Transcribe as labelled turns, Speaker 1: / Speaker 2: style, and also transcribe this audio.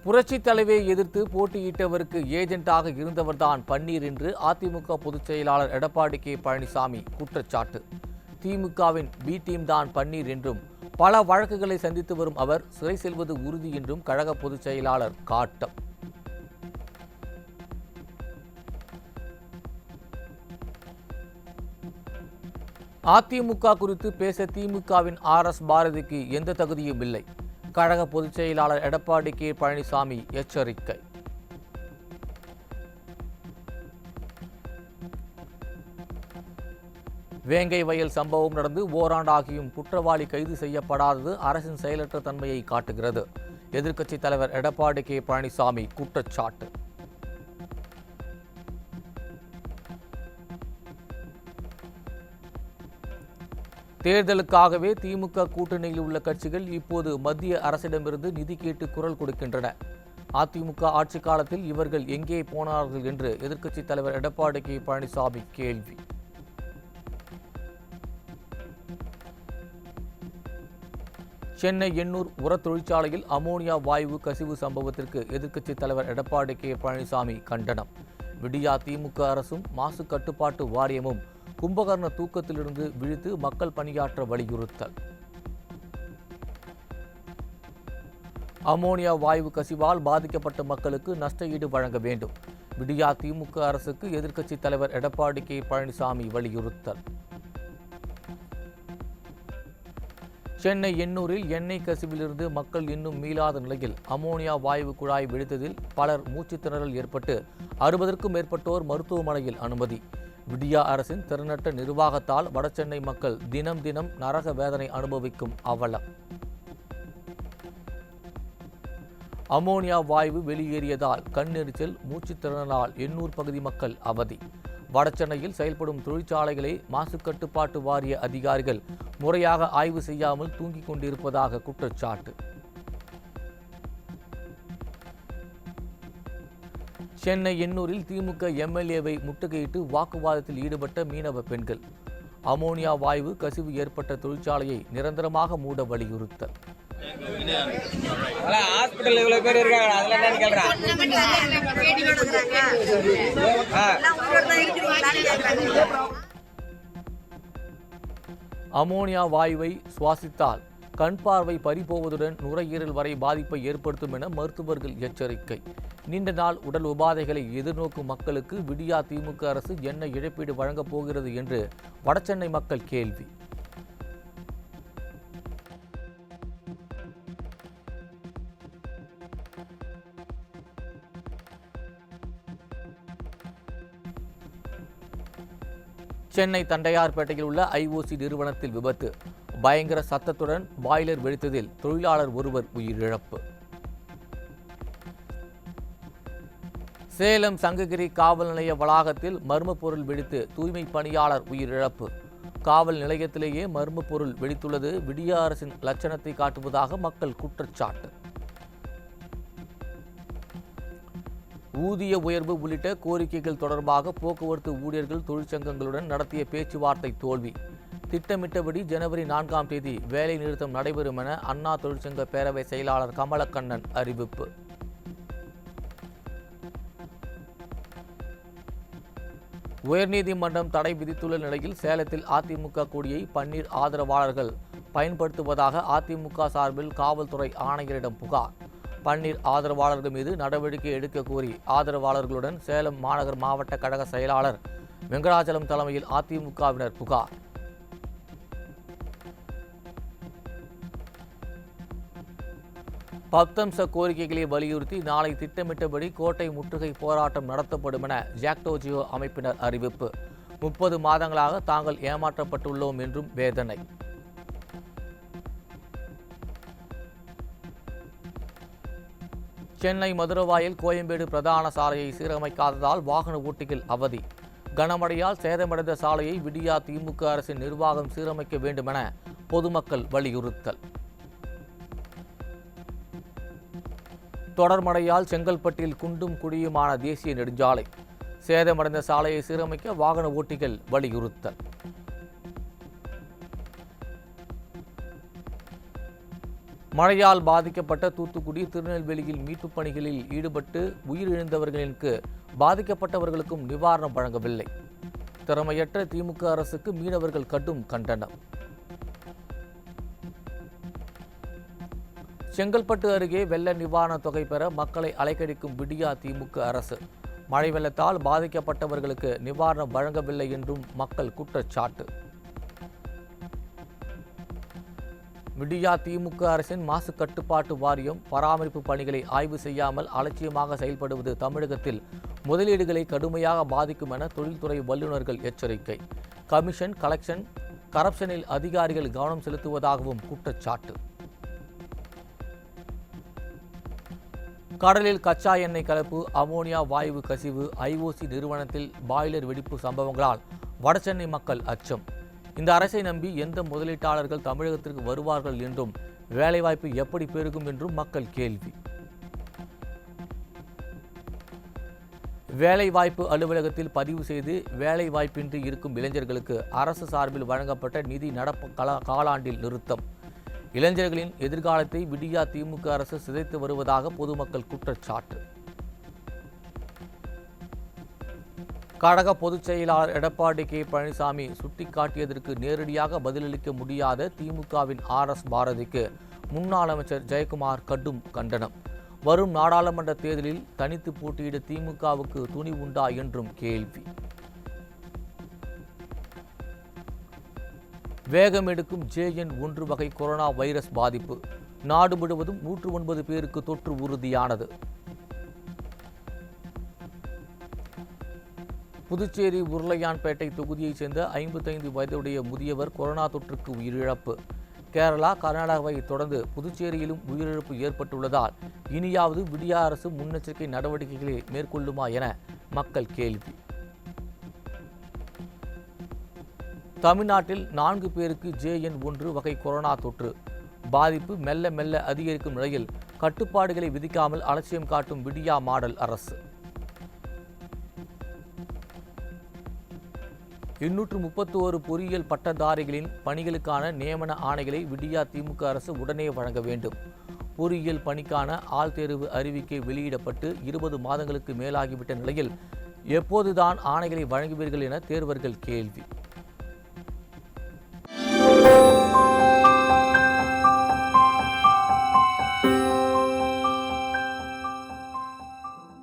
Speaker 1: புரட்சித் தலைவியை எதிர்த்து போட்டியிட்டவருக்கு ஏஜென்ட்டாக இருந்தவர்தான் பன்னீர் என்று அதிமுக பொதுச் செயலாளர் எடப்பாடி கே பழனிசாமி குற்றச்சாட்டு. திமுகவின் பி டீம் தான் பன்னீர் என்றும் பல வழக்குகளை சந்தித்து வரும் அவர் சிறை செல்வது உறுதி என்றும் கழக பொதுச் செயலாளர் காட்டம். அதிமுக குறித்து பேச திமுகவின் RS பாரதிக்கு எந்த தகுதியும் இல்லை. கழக பொதுச் செயலாளர் எடப்பாடி கே பழனிசாமி எச்சரிக்கை. வேங்கை வயல் சம்பவம் நடந்து ஓராண்டாகியும் குற்றவாளி கைது செய்யப்படாதது அரசின் செயலற்ற தன்மையை காட்டுகிறது. எதிர்க்கட்சித் தலைவர் எடப்பாடி கே பழனிசாமி குற்றச்சாட்டு. தேர்தலுக்காகவே திமுக கூட்டணியில் உள்ள கட்சிகள் இப்போது மத்திய அரசிடமிருந்து நிதி கேட்டு குரல் கொடுக்கின்றன. அதிமுக ஆட்சி காலத்தில் இவர்கள் எங்கே போனார்கள் என்று எதிர்க்கட்சித் தலைவர் எடப்பாடி கே பழனிசாமி கேள்வி. சென்னை எண்ணூர் உரத் தொழிற்சாலையில் அமோனியா வாயு கசிவு சம்பவத்திற்கு எதிர்க்கட்சித் தலைவர் எடப்பாடி கே பழனிசாமி கண்டனம். விடியா திமுக அரசும் மாசு கட்டுப்பாட்டு வாரியமும் கும்பகர்ண தூக்கத்திலிருந்து விழித்து மக்கள் பணியாற்ற வலியுறுத்தல். அமோனியா வாயு கசிவால் பாதிக்கப்பட்ட மக்களுக்கு நஷ்ட ஈடு வழங்க வேண்டும். விடியா திமுக அரசுக்கு எதிர்க்கட்சித் தலைவர் எடப்பாடி கே பழனிசாமி வலியுறுத்தல். சென்னை எண்ணூரில் எண்ணெய் கசிவிலிருந்து மக்கள் இன்னும் மீளாத நிலையில் அமோனியா வாயு குழாய் வெடித்ததில் பலர் மூச்சுத் திணறல் ஏற்பட்டு 60க்கும் மேற்பட்டோர் மருத்துவமனையில் அனுமதி. விடியா அரசின் திறனற்ற நிர்வாகத்தால் வடசென்னை மக்கள் தினம் தினம் நரக வேதனை அனுபவிக்கும் அவலம். அமோனியா வாயு வெளியேறியதால் கண்ணெரிச்சல் மூச்சுத் திணறலால் எண்ணூர் பகுதி மக்கள் அவதி. வடசென்னையில் செயல்படும் தொழிற்சாலைகளை மாசு கட்டுப்பாட்டு வாரிய அதிகாரிகள் முறையாக ஆய்வு செய்யாமல் தூங்கிக் கொண்டிருப்பதாக குற்றச்சாட்டு. சென்னை எண்ணூரில் திமுக MLA-வை முற்றுகையிட்டு வாக்குவாதத்தில் ஈடுபட்ட மீனவ பெண்கள். அமோனியா வாயு கசிவு ஏற்பட்ட தொழிற்சாலையை நிரந்தரமாக மூட வலியுறுத்தல். அமோனியா வாயுவை சுவாசித்தால் கண் பார்வை பறிபோவதுடன் நுரையீரல் வரை பாதிப்பை ஏற்படுத்தும் என மருத்துவர்கள் எச்சரிக்கை. நீண்ட நாள் உடல் உபாதைகளை எதிர்நோக்கும் மக்களுக்கு விடியா திமுக அரசு என்ன இழப்பீடு வழங்கப் போகிறது என்று வடசென்னை மக்கள் கேள்வி. சென்னை தண்டையார்பேட்டையில் உள்ள IOC நிறுவனத்தில் விபத்து. பயங்கர சத்தத்துடன் பாய்லர் வெடித்ததில் தொழிலாளர் ஒருவர் உயிரிழப்பு. சேலம் சங்ககிரி காவல் நிலைய வளாகத்தில் மர்ம பொருள் வெடித்து தூய்மை பணியாளர் உயிரிழப்பு. காவல் நிலையத்திலேயே மர்ம பொருள் வெடித்துள்ளது விடியா அரசின் லட்சணத்தை காட்டுவதாக மக்கள் குற்றச்சாட்டு. ஊதிய உயர்வு உள்ளிட்ட கோரிக்கைகள் தொடர்பாக போக்குவரத்து ஊழியர்கள் தொழிற்சங்கங்களுடன் நடத்திய பேச்சுவார்த்தை தோல்வி. திட்டமிட்டபடி ஜனவரி 4ஆம் தேதி வேலை நிறுத்தம் நடைபெறும் என அண்ணா தொழிற்சங்க பேரவை செயலாளர் கமலக்கண்ணன் அறிவிப்பு. உயர்நீதிமன்றம் தடை விதித்துள்ள நிலையில் சேலத்தில் அதிமுக கொடியை பன்னீர் ஆதரவாளர்கள் பயன்படுத்துவதாக அதிமுக சார்பில் காவல்துறை ஆணையரிடம் புகார். பன்னீர் ஆதரவாளர்கள் மீது நடவடிக்கை எடுக்க கோரி ஆதரவாளர்களுடன் சேலம் மாநகர் மாவட்ட கழக செயலாளர் வெங்கடாச்சலம் தலைமையில் அதிமுகவினர் புகார். பத்தம்ச கோரிக்கைகளை வலியுறுத்தி நாளை திட்டமிட்டபடி கோட்டை முற்றுகை போராட்டம் நடத்தப்படும் என ஜாக்டோ அமைப்பினர் அறிவிப்பு. 30 மாதங்களாக தாங்கள் ஏமாற்றப்பட்டுள்ளோம் என்றும் வேதனை. சென்னை மதுரவாயல் கோயம்பேடு பிரதான சாலையை சீரமைக்காததால் வாகன ஓட்டிகள் அவதி. கனமழையால் சேதமடைந்த சாலையை விடியா திமுக அரசின் நிர்வாகம் சீரமைக்க வேண்டும் என பொதுமக்கள் வலியுறுத்தல். தொடர் மழையால் செங்கல்பட்டில் குண்டும் குழியுமான தேசிய நெடுஞ்சாலை. சேதமடைந்த சாலையை சீரமைக்க வாகன ஓட்டிகள் வலியுறுத்தல். மழையால் பாதிக்கப்பட்ட தூத்துக்குடி, திருநெல்வேலியில் மீட்புப் பணிகளில் ஈடுபட்டு உயிரிழந்தவர்களுக்கு பாதிக்கப்பட்டவர்களுக்கும் நிவாரணம் வழங்கவில்லை. திறமையற்ற திமுக அரசுக்கு மீனவர்கள் கடும் கண்டனம். செங்கல்பட்டு அருகே வெள்ள நிவாரணத் தொகை பெற மக்களை அலைக்கழிக்கும் விடியா திமுக அரசு. மழை வெள்ளத்தால் பாதிக்கப்பட்டவர்களுக்கு நிவாரணம் வழங்கவில்லை என்றும் மக்கள் குற்றச்சாட்டு. விடியா திமுக அரசின் மாசு கட்டுப்பாட்டு வாரியம் பராமரிப்பு பணிகளை ஆய்வு செய்யாமல் அலட்சியமாக செயல்படுவது தமிழகத்தில் முதலீடுகளை கடுமையாக பாதிக்கும் என தொழில்துறை வல்லுநர்கள் எச்சரிக்கை. கமிஷன், கரப்ஷனில் அதிகாரிகள் கவனம் செலுத்துவதாகவும் குற்றச்சாட்டு. கடலில் கச்சா எண்ணெய் கலப்பு, அமோனியா வாயு கசிவு, ஐஓசி நிறுவனத்தில் பாய்லர் வெடிப்பு சம்பவங்களால் வடசென்னை மக்கள் அச்சம். இந்த அரசை நம்பி எந்த முதலீட்டாளர்கள் தமிழகத்திற்கு வருவார்கள் என்றும் வேலைவாய்ப்பு எப்படி பெருகும் என்றும் மக்கள் கேள்வி. வேலைவாய்ப்பு அலுவலகத்தில் பதிவு செய்து வேலைவாய்ப்பின்றி இருக்கும் இளைஞர்களுக்கு அரசு சார்பில் வழங்கப்பட்ட நிதி நடப்பு காலாண்டில் நிறுத்தம். இளைஞர்களின் எதிர்காலத்தை விடியா திமுக அரசு சிதைத்து வருவதாக பொதுமக்கள் குற்றச்சாட்டு. கழக பொதுச் செயலாளர் எடப்பாடி கே. பழனிசாமி சுட்டிக்காட்டியதற்கு நேரடியாக பதிலளிக்க முடியாத திமுகவின் RS பாரதிக்கு முன்னாள் அமைச்சர் ஜெயக்குமார் கடும் கண்டனம். வரும் நாடாளுமன்ற தேர்தலில் தனித்து போட்டியிட திமுகவுக்கு துணிவுண்டா என்றும் கேள்வி. வேகம் எடுக்கும் JN1 வகை கொரோனா வைரஸ் பாதிப்பு. நாடு முழுவதும் 109 பேருக்கு தொற்று உறுதியானது. புதுச்சேரி உருளையான்பேட்டை தொகுதியைச் சேர்ந்த 55 வயதுடைய முதியவர் கொரோனா தொற்றுக்கு உயிரிழப்பு. கேரளா, கர்நாடகாவை தொடர்ந்து புதுச்சேரியிலும் உயிரிழப்பு ஏற்பட்டுள்ளதால் இனியாவது விடியா அரசு முன்னெச்சரிக்கை நடவடிக்கைகளை மேற்கொள்ளுமா என மக்கள் கேள்வி. தமிழ்நாட்டில் 4 பேருக்கு JN1 வகை கொரோனா தொற்று. பாதிப்பு மெல்ல மெல்ல அதிகரிக்கும் நிலையில் கட்டுப்பாடுகளை விதிக்காமல் அலட்சியம் காட்டும் விடியா மாடல் அரசு. 231 பொறியியல் பட்டதாரிகளின் பணிகளுக்கான நியமன ஆணைகளை விடியா திமுக அரசு உடனே வழங்க வேண்டும். பொறியியல் பணிக்கான ஆள் தேர்வு அறிவிக்கை வெளியிடப்பட்டு 20 மாதங்களுக்கு மேலாகிவிட்ட நிலையில் எப்போதுதான் ஆணைகளை வழங்குவீர்கள் என தேர்வர்கள் கேள்வி.